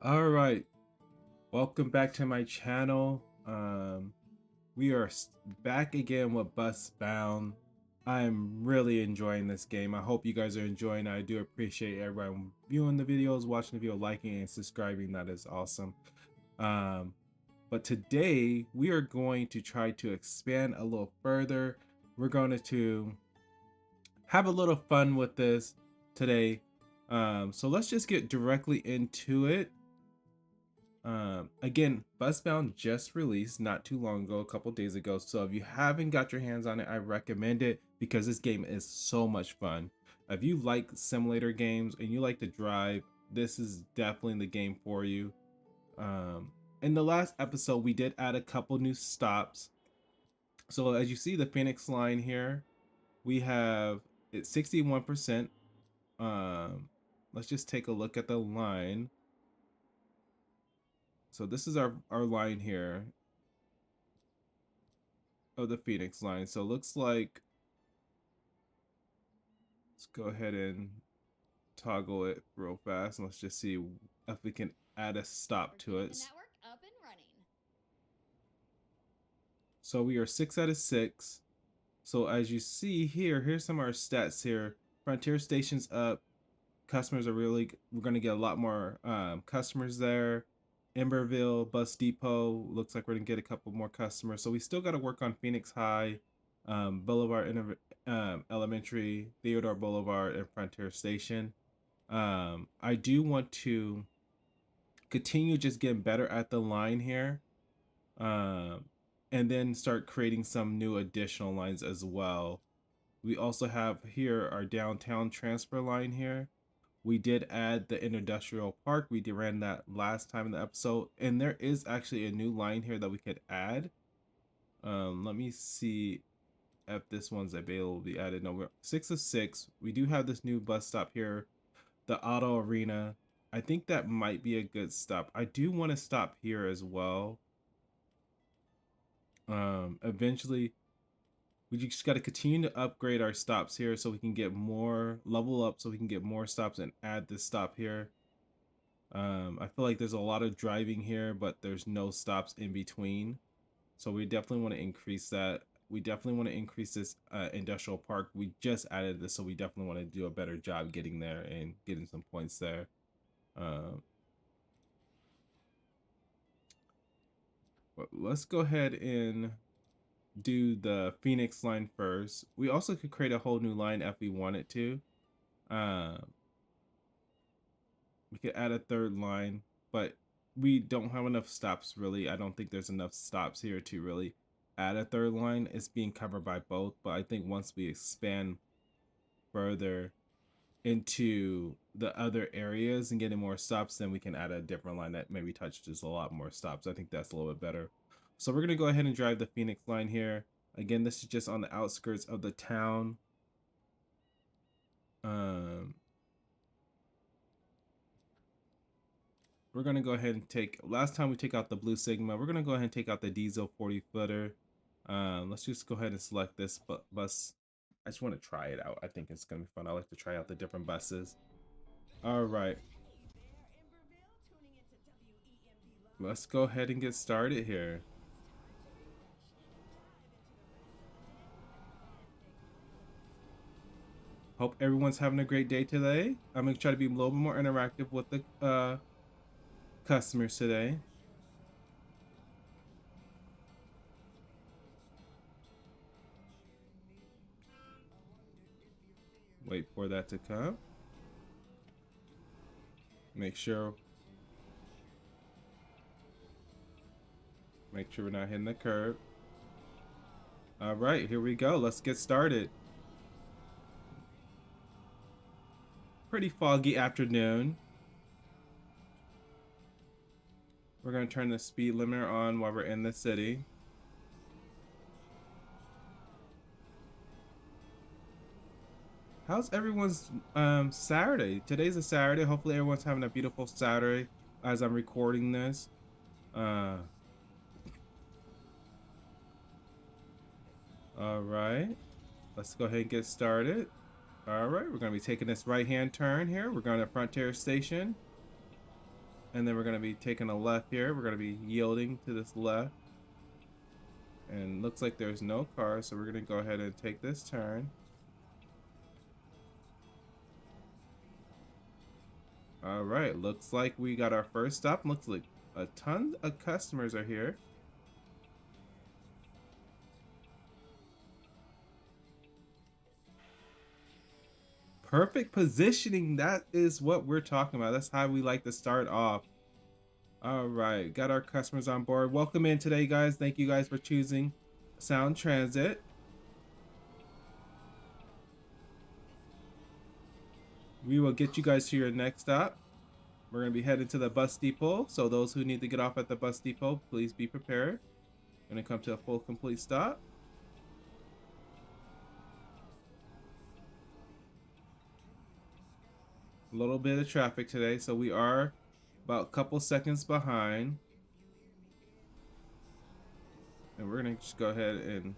All right, welcome back to my channel. We are back again with Busbound. I'm really enjoying this game. I hope you guys are enjoying it. I do appreciate everyone viewing the videos, watching the video, liking and subscribing. That is awesome. Um, but today we are going to try to expand a little further. We're going to have a little fun with this today. So let's just get directly into it. Again, Busbound just released not too long ago, a couple days ago. So if you haven't got your hands on it, I recommend it because this game is so much fun. If you like simulator games and you like to drive, this is definitely the game for you. Um, in the last episode, we did add a couple new stops. So as you see the Phoenix line here, we have it 61%. Let's just take a look at the line. So this is our line here of the Phoenix line. So it looks like, let's go ahead and toggle it real fast and let's just see if we can add a stop to it. So we are 6 out of 6. So as you see here, here's some of our stats here. Frontier Station's up. Customers are we're going to get a lot more customers there. Emberville Bus Depot looks like we're going to get a couple more customers. So we still got to work on Phoenix High, Boulevard Elementary, Theodore Boulevard, and Frontier Station. I do want to continue just getting better at the line here, um, and then start creating some new additional lines as well. We also have here our downtown transfer line here. We did add the industrial park. We did ran that last time in the episode, and there is actually a new line here that we could add. Let me see if this one's available to be added. No, we're 6 of 6. We do have this new bus stop here, the auto arena. I think that might be a good stop. I do want to stop here as well. Eventually we just got to continue to upgrade our stops here so we can get more level up, so we can get more stops and add this stop here. I feel like there's a lot of driving here, but there's no stops in between. So we definitely want to increase that. We definitely want to increase this industrial park. We just added this, so we definitely want to do a better job getting there and getting some points there. Um, but let's go ahead and do the Phoenix line first. We also could create a whole new line if we wanted to. Um, we could add a third line, but we don't have enough stops really. I don't think there's enough stops here to really add a third line. It's being covered by both, but I think once we expand further into the other areas and getting more stops, then we can add a different line that maybe touches a lot more stops. I think that's a little bit better. So we're gonna go ahead and drive the Phoenix line here. Again, this is just on the outskirts of the town. Um, we're gonna go ahead and take, last time we take out the Blue Sigma, we're gonna go ahead and take out the diesel 40 footer. Let's just go ahead and select this bus. I just want to try it out. I think it's gonna be fun. I like to try out the different buses. All right, let's go ahead and get started here. Hope everyone's having a great day today. I'm gonna try to be a little bit more interactive with the customers today. Wait for that to come. Make sure we're not hitting the curb. All right, here we go. Let's get started. Pretty foggy afternoon. We're gonna turn the speed limiter on while we're in the city. How's everyone's Saturday? Today's a Saturday. Hopefully everyone's having a beautiful Saturday as I'm recording this. All right, let's go ahead and get started. All right, we're gonna be taking this right-hand turn here. We're going to Frontier Station. And then we're going to be taking a left here. We're going to be yielding to this left. And looks like there's no car, so we're going to go ahead and take this turn. All right, looks like we got our first stop. Looks like a ton of customers are here. Perfect positioning. That is what we're talking about. That's how we like to start off. All right, got our customers on board. Welcome in today, guys. Thank you guys for choosing Sound Transit. We will get you guys to your next stop. We're going to be headed to the bus depot. So those who need to get off at the bus depot, please be prepared. Going to come to a full complete stop. A little bit of traffic today, so we are about a couple seconds behind. And we're going to just go ahead and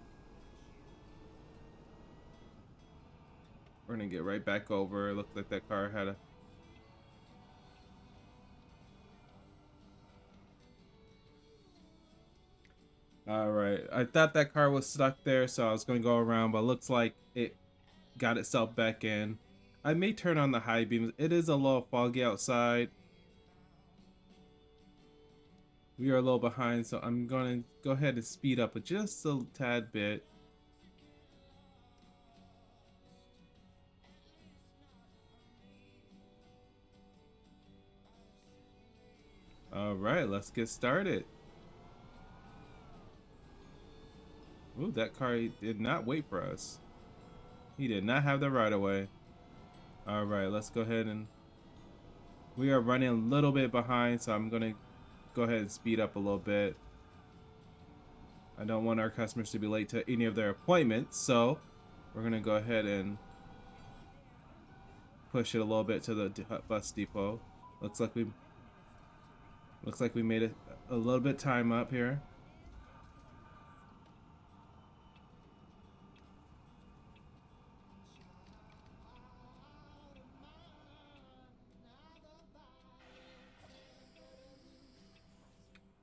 we're going to get right back over. It looks like that car had a All right. I thought that car was stuck there, so I was going to go around, but looks like it got itself back in. I may turn on the high beams. It is a little foggy outside. We are a little behind, so I'm going to go ahead and speed up just a tad bit. All right, let's get started. Ooh, that car did not wait for us. He did not have the right of way. All right, let's go ahead and we are running a little bit behind, so I'm going to go ahead and speed up a little bit. I don't want our customers to be late to any of their appointments, so we're going to go ahead and push it a little bit to the bus depot. Looks like we made it a little bit time up here.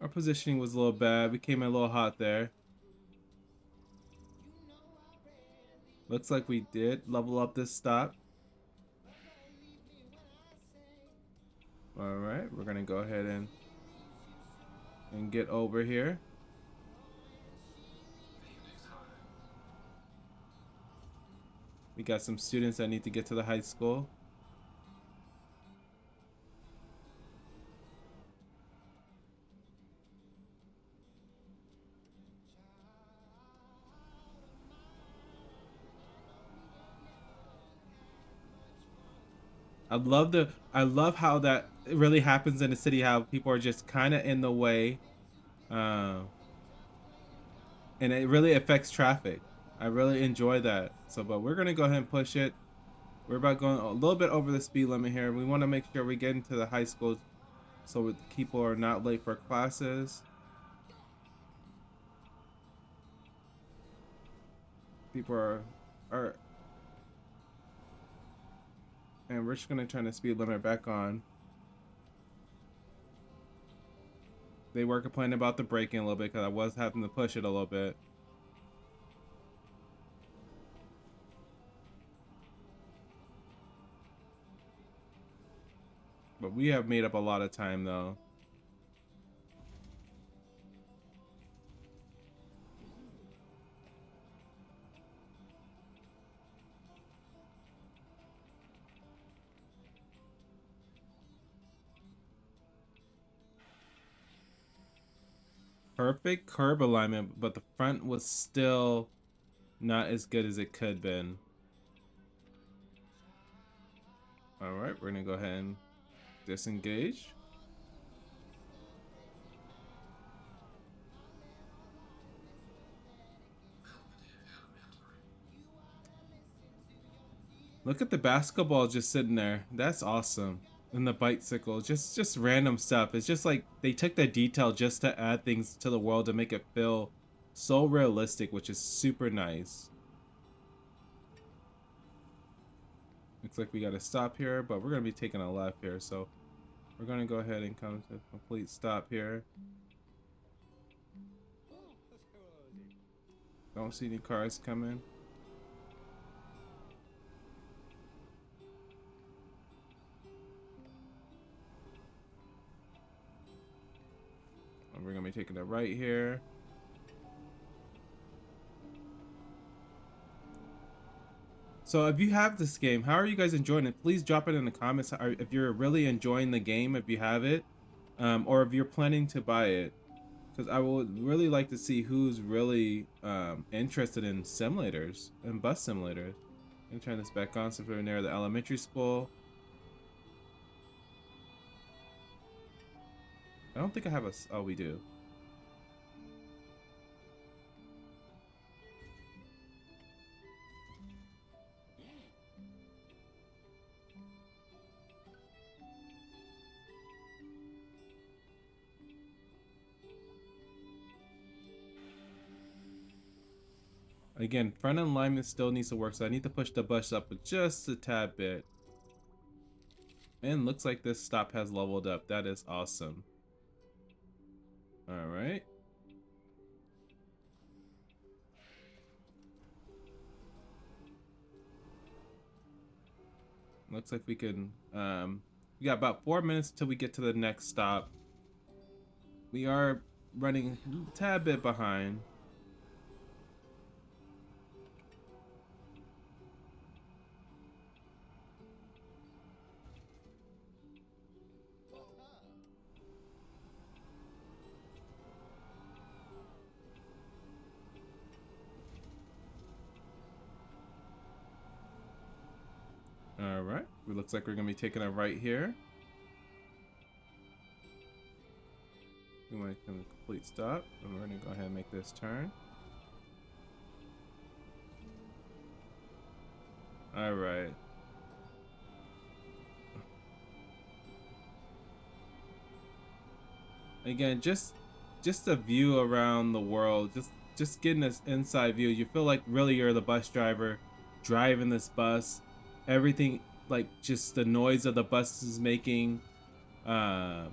Our positioning was a little bad. We came in a little hot there. Looks like we did level up this stop. All right, we're gonna go ahead and get over here. We got some students that need to get to the high school. I love how that really happens in the city, how people are just kind of in the way. Uh, and it really affects traffic. I really enjoy that. So, but we're gonna go ahead and push it. We're about going a little bit over the speed limit here. We want to make sure we get into the high school so people are not late for classes. People are, and we're just gonna turn the speed limit back on. They were complaining about the braking a little bit because I was having to push it a little bit. But we have made up a lot of time though. Perfect curb alignment, but the front was still not as good as it could been. All right, we're gonna go ahead and disengage. Look at the basketball just sitting there. That's awesome. And the bicycle, just random stuff. It's just like they took the detail just to add things to the world to make it feel so realistic, which is super nice. Looks like we got to stop here, but we're gonna be taking a left here, so We're gonna go ahead and come to a complete stop here. Don't see any cars coming. And we're gonna be taking a right here. So if you have this game, how are you guys enjoying it? Please drop it in the comments if you're really enjoying the game, if you have it, or if you're planning to buy it. Because I would really like to see who's really interested in simulators and bus simulators. I'm turn this back on so we're near the elementary school. I don't think I have a. Oh, we do. Again, front end alignment still needs to work, so I need to push the bus up just a tad bit. And looks like this stop has leveled up. That is awesome. All right. Looks like we can, we got about 4 minutes until we get to the next stop. We are running a tad bit behind. All right, it looks like we're gonna be taking a right here. We want to come to a complete stop, and we're gonna go ahead and make this turn. All right. Again, just a view around the world, just getting this inside view. You feel like really you're the bus driver driving this bus. Everything, like just the noise of the bus is making. Um,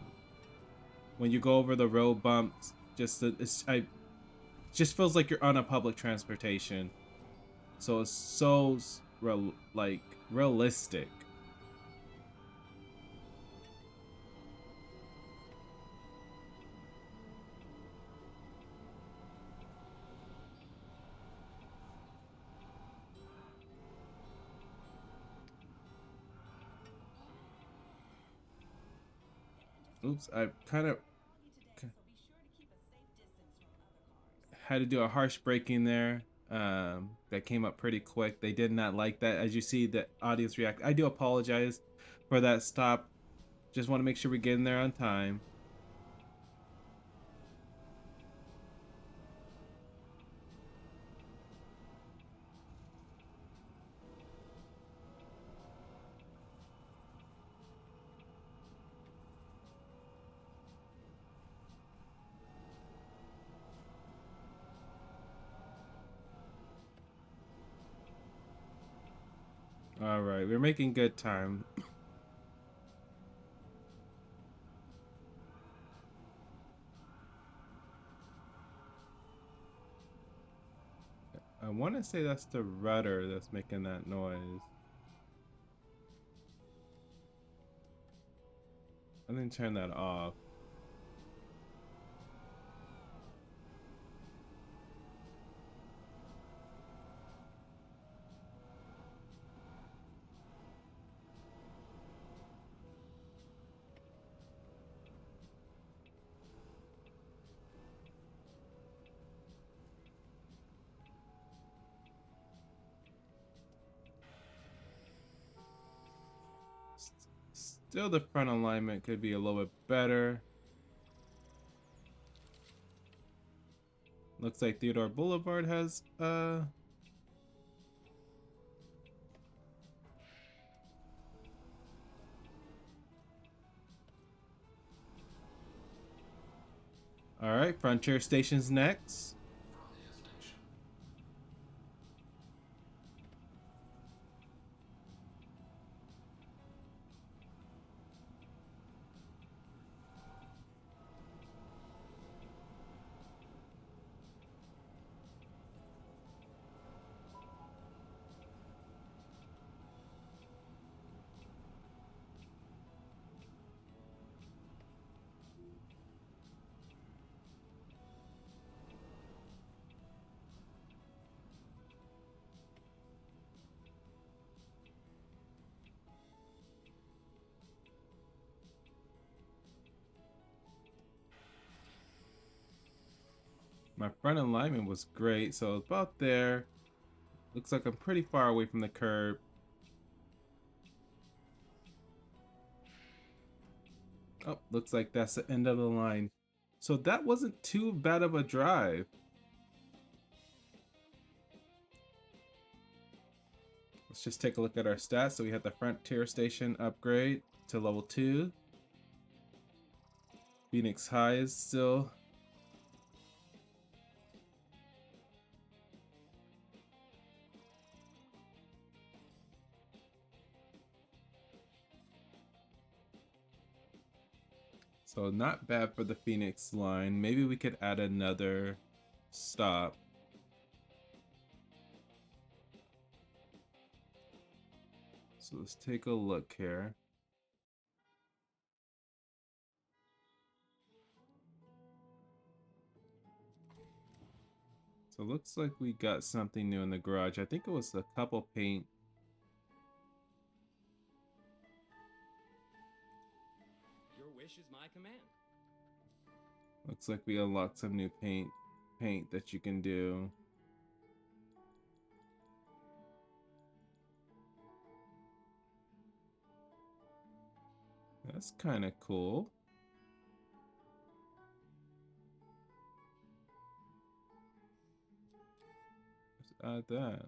when you go over the road bumps, just feels like you're on a public transportation. So it's so like realistic. Oops, I kind of had to do a harsh braking there. That came up pretty quick. They did not like that. As you see, the audience react. I do apologize for that stop. Just want to make sure we get in there on time. All right, we're making good time. I want to say that's the rudder that's making that noise. I didn't turn that off. Still, the front alignment could be a little bit better. Looks like Theodore Boulevard has all right, Frontier Station's next. My front alignment was great, so about there. Looks like I'm pretty far away from the curb. Oh, looks like that's the end of the line. So that wasn't too bad of a drive. Let's just take a look at our stats. So we had the Frontier Station upgrade to level 2. Phoenix High is still. So not bad for the Phoenix line. Maybe we could add another stop. So let's take a look here. So it looks like we got something new in the garage. I think it was a couple paint. Your wish is my command. Looks like we unlocked some new paint that you can do. That's kind of cool. Let's add that.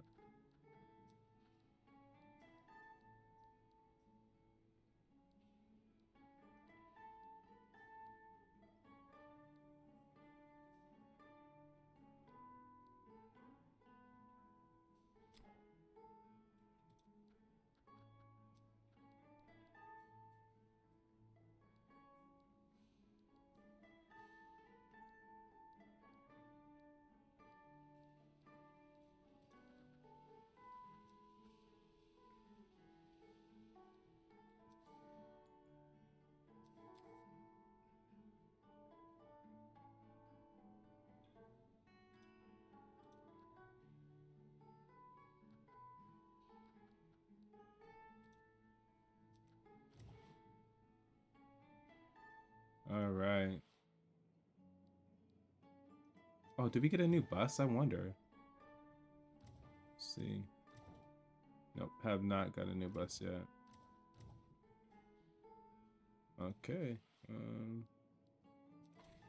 All right. Oh, did we get a new bus? I wonder. Let's see. Nope, have not got a new bus yet. Okay.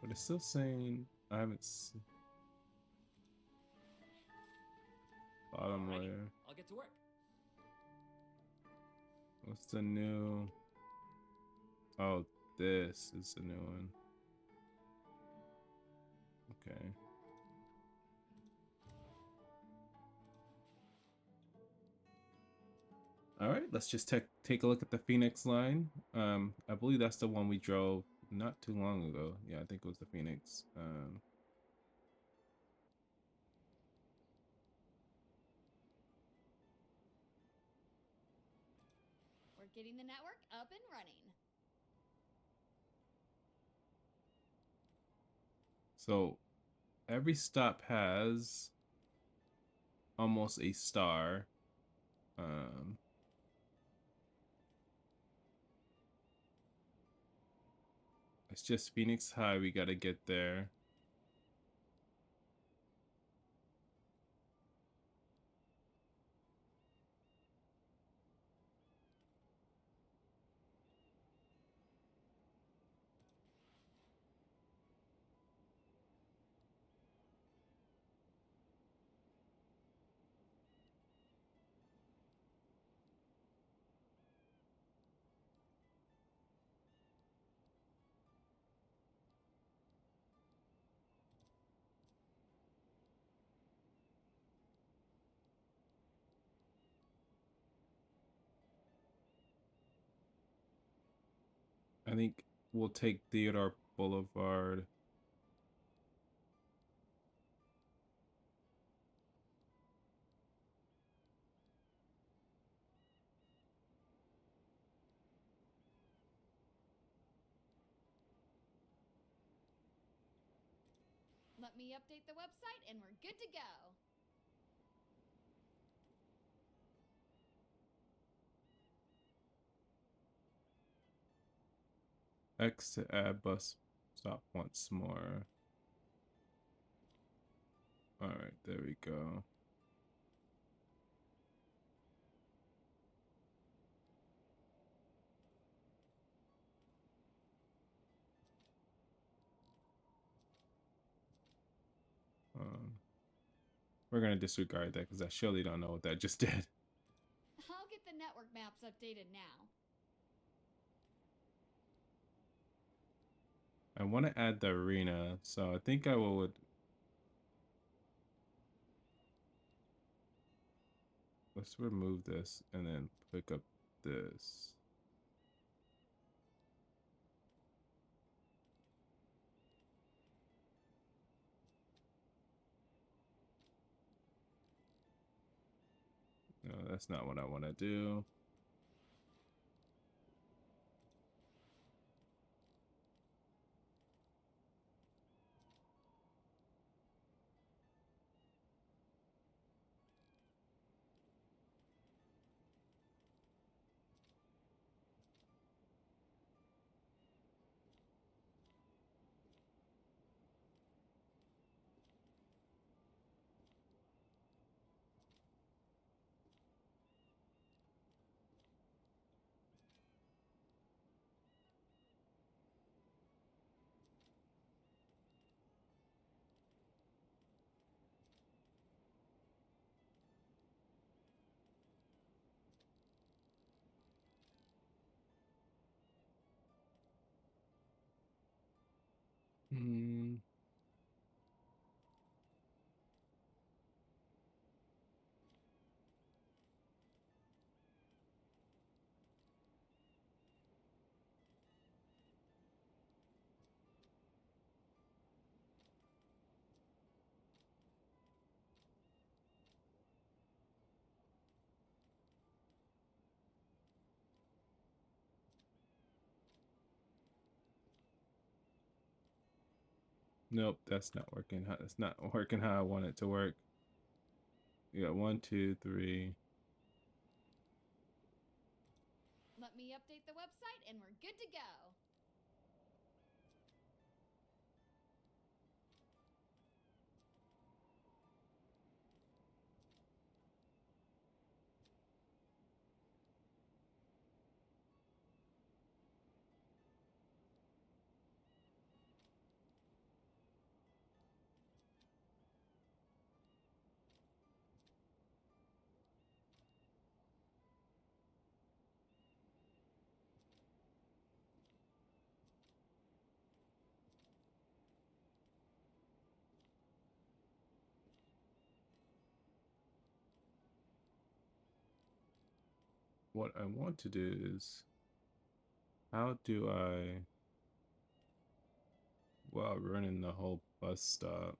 But it's still saying I haven't seen bottom Alrighty, layer. I'll get to work. What's the new? Oh, this is the new one. Okay. All right, let's just take a look at the Phoenix line. I believe that's the one we drove not too long ago. Yeah, I think it was the Phoenix. We're getting the network up and running. So every stop has almost a star. Um, it's just Phoenix High. We gotta get there. I think we'll take Theodore Boulevard. Let me update the website and we're good to go. X to add bus stop once more. All right, there we go. We're gonna disregard that because I surely don't know what that just did. I'll get the network maps updated now. I want to add the arena, so I think I would. Let's remove this and then pick up this. No, that's not what I want to do. Hmm. Nope, that's not working. It's not working how I want it to work. We got 1, 2, 3. Let me update the website and we're good to go. What I want to do is, how do I, while running the whole bus stop,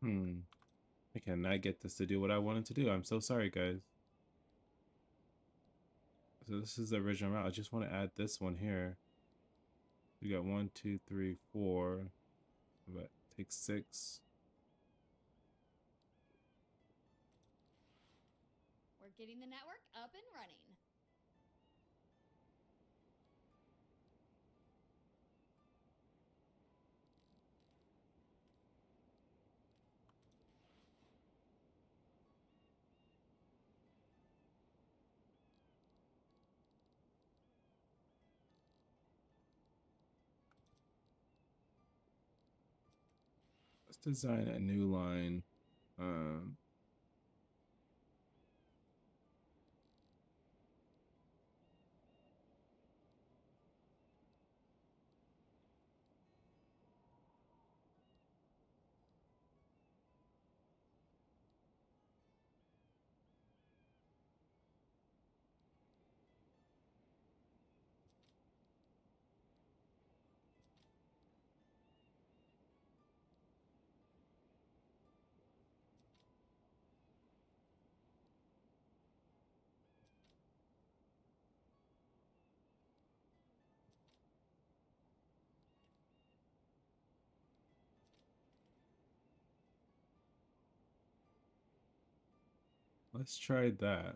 I cannot get this to do what I wanted to do. I'm so sorry, guys. So this is the original route. I just want to add this one here. We got 1, 2, 3, 4. But take 6. We're getting the network up and running. Let's design a new line. Um, let's try that.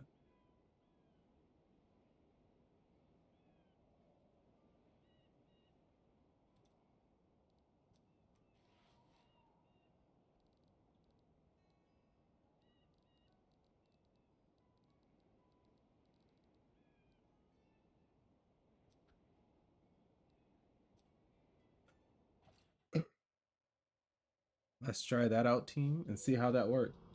Let's try that out, team, and see how that works.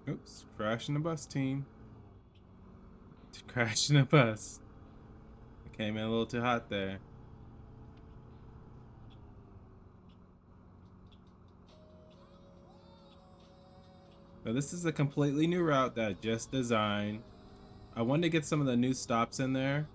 Oops, crashing the bus, team. Crashing the bus. I came in a little too hot there. So this is a completely new route that I just designed. I wanted to get some of the new stops in there.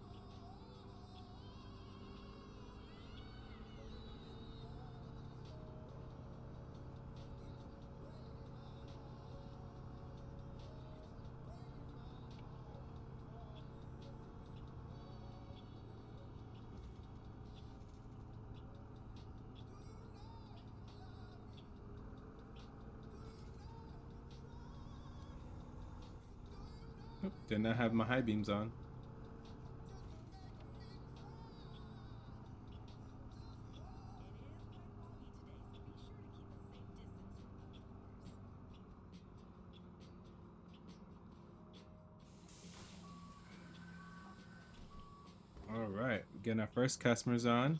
Oop, did not have my high beams on. All right, getting our first customers on.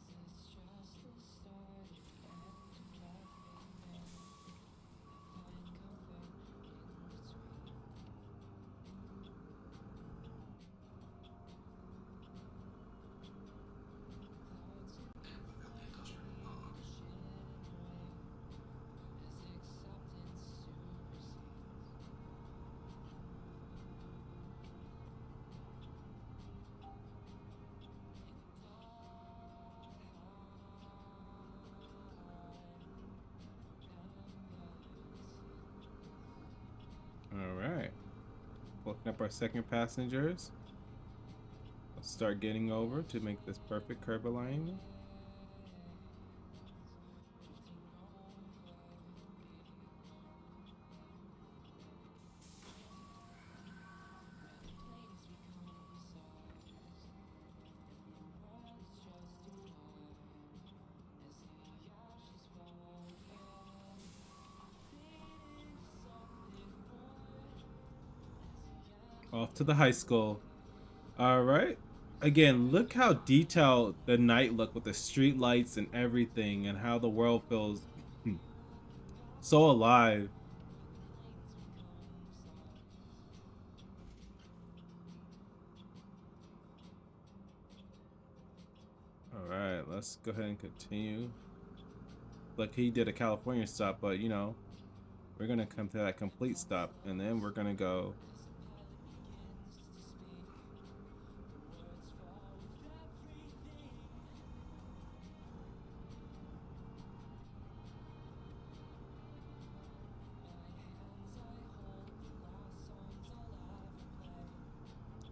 All right, looking up our second passengers. Let's start getting over to make this perfect curb alignment. Off to the high school. All right. again, look how detailed the night look with the street lights and everything, and how the world feels so alive. All right, let's go ahead and continue. Like he did a California stop, but you know, we're gonna come to that complete stop, and then we're gonna go.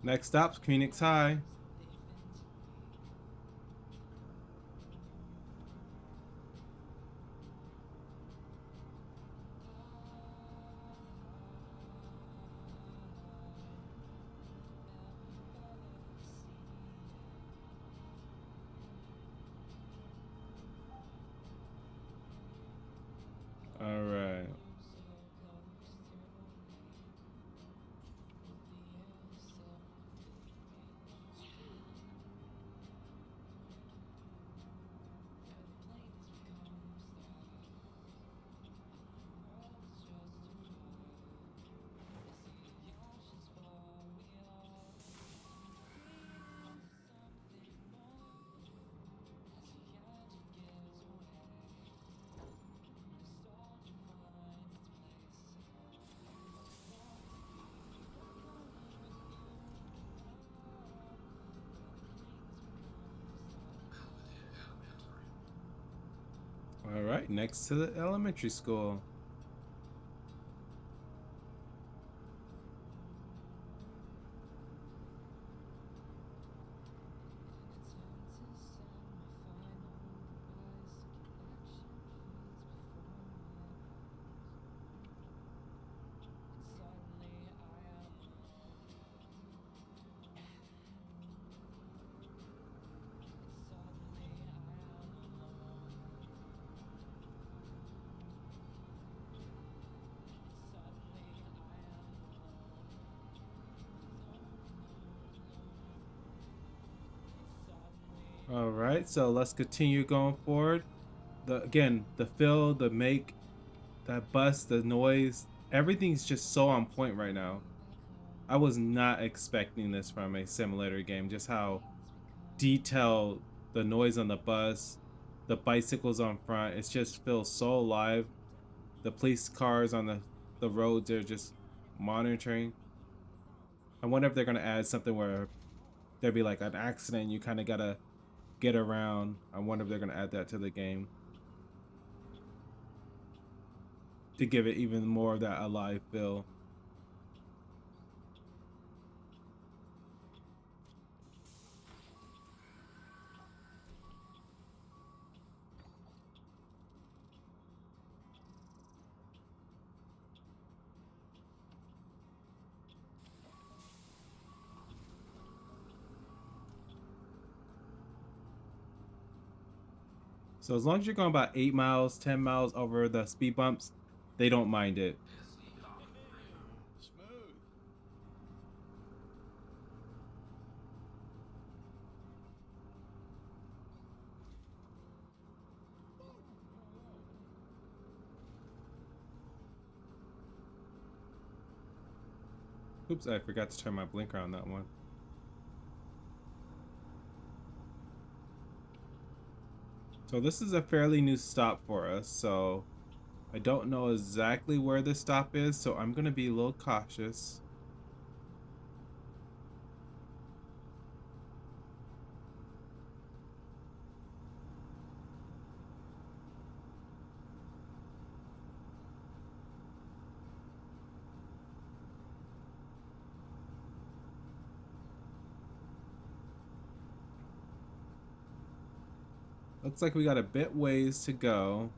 Next stop's Phoenix High. All right. All right, next to the elementary school. All right, so let's continue going forward. The again, the feel, the make, that bus, the noise, everything's just so on point right now. I was not expecting this from a simulator game, just how detailed the noise on the bus, the bicycles on front, it just feels so alive. The police cars on the roads, they're just monitoring. I wonder if they're gonna add something where there'd be like an accident, you kind of gotta get around. I wonder if they're gonna add that to the game to give it even more of that alive feel. So as long as you're going about 8 miles, 10 miles over the speed bumps, they don't mind it. Smooth. Oops, I forgot to turn my blinker on that one. So this is a fairly new stop for us, so I don't know exactly where this stop is, so I'm gonna be a little cautious. Looks like we got a bit ways to go.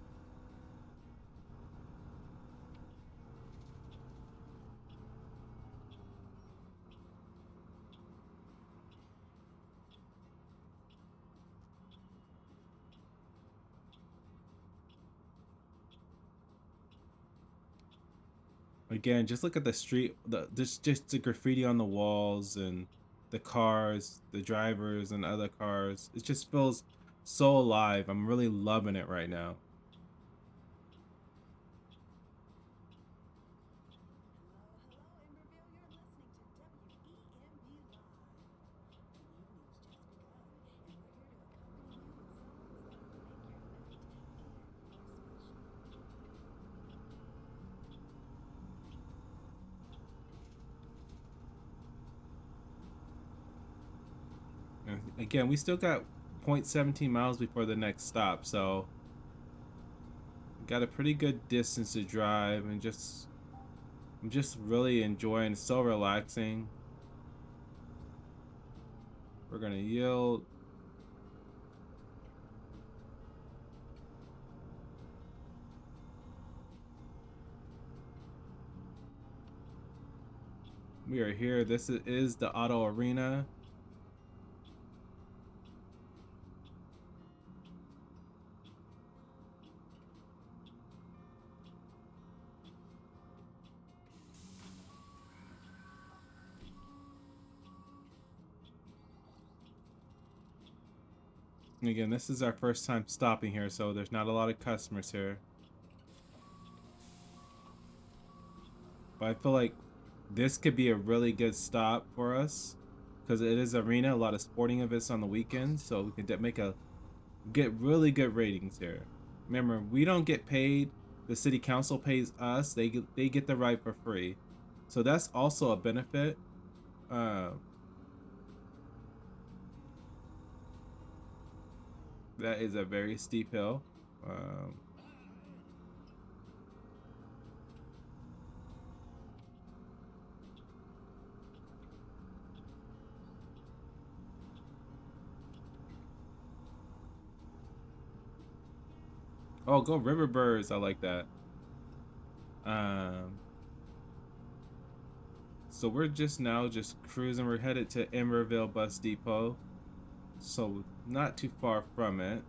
Again, just look at the street, just the graffiti on the walls, and the cars, the drivers, and other cars. It just feels so alive. I'm really loving it right now. And again, we still got 0.17 miles before the next stop, so got a pretty good distance to drive, and I'm just really enjoying. It's so relaxing. We're gonna yield. We are here. This is the auto arena. And again, this is our first time stopping here, so there's not a lot of customers here. But I feel like this could be a really good stop for us because it is arena, a lot of sporting events on the weekends, so we can get really good ratings here. Remember, we don't get paid. The city council pays us. They get the ride for free, so that's also a benefit. Uh, that is a very steep hill. Oh, go Riverbirds! I like that. Um, so we're just now just cruising. We're headed to Emerville Bus Depot, so not too far from it.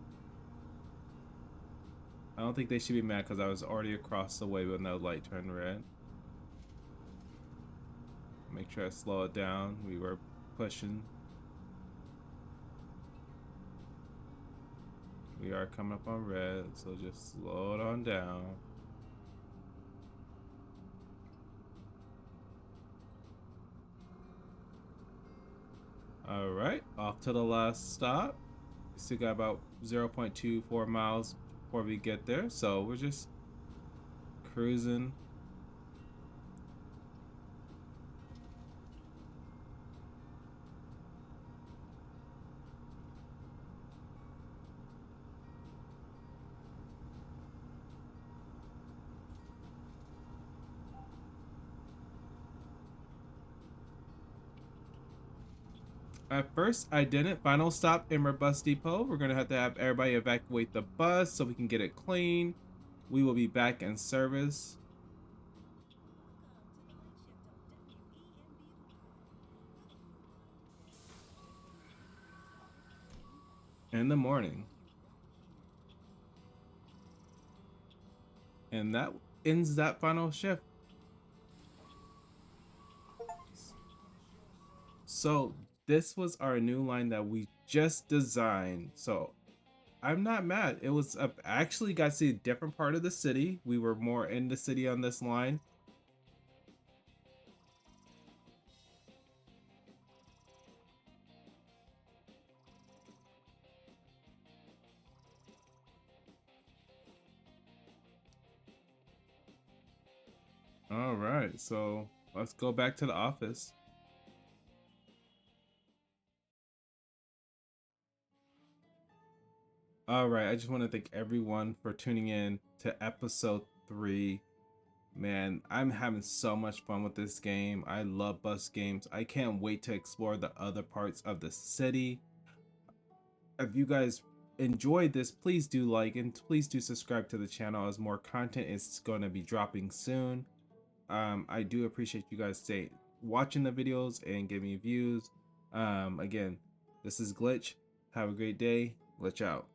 I don't think they should be mad because I was already across the way when that light turned red. Make sure I slow it down. We were pushing. We are coming up on red, so just slow it on down. All right, off to the last stop. We still got about 0.24 miles before we get there, so we're just cruising. At first, I didn't. Final stop, Emmer Bus Depot. We're gonna have to have everybody evacuate the bus so we can get it clean. We will be back in service. In the morning. And that ends that final shift. So this was our new line that we just designed. So I'm not mad. It was actually got to see a different part of the city. We were more in the city on this line. All right, so let's go back to the office. All right, I just want to thank everyone for tuning in to episode 3. Man, I'm having so much fun with this game. I love bus games. I can't wait to explore the other parts of the city. If you guys enjoyed this, please do like and please do subscribe to the channel as more content is going to be dropping soon. I do appreciate you guys watching the videos and giving me views. Again, this is Glitch. Have a great day. Glitch out.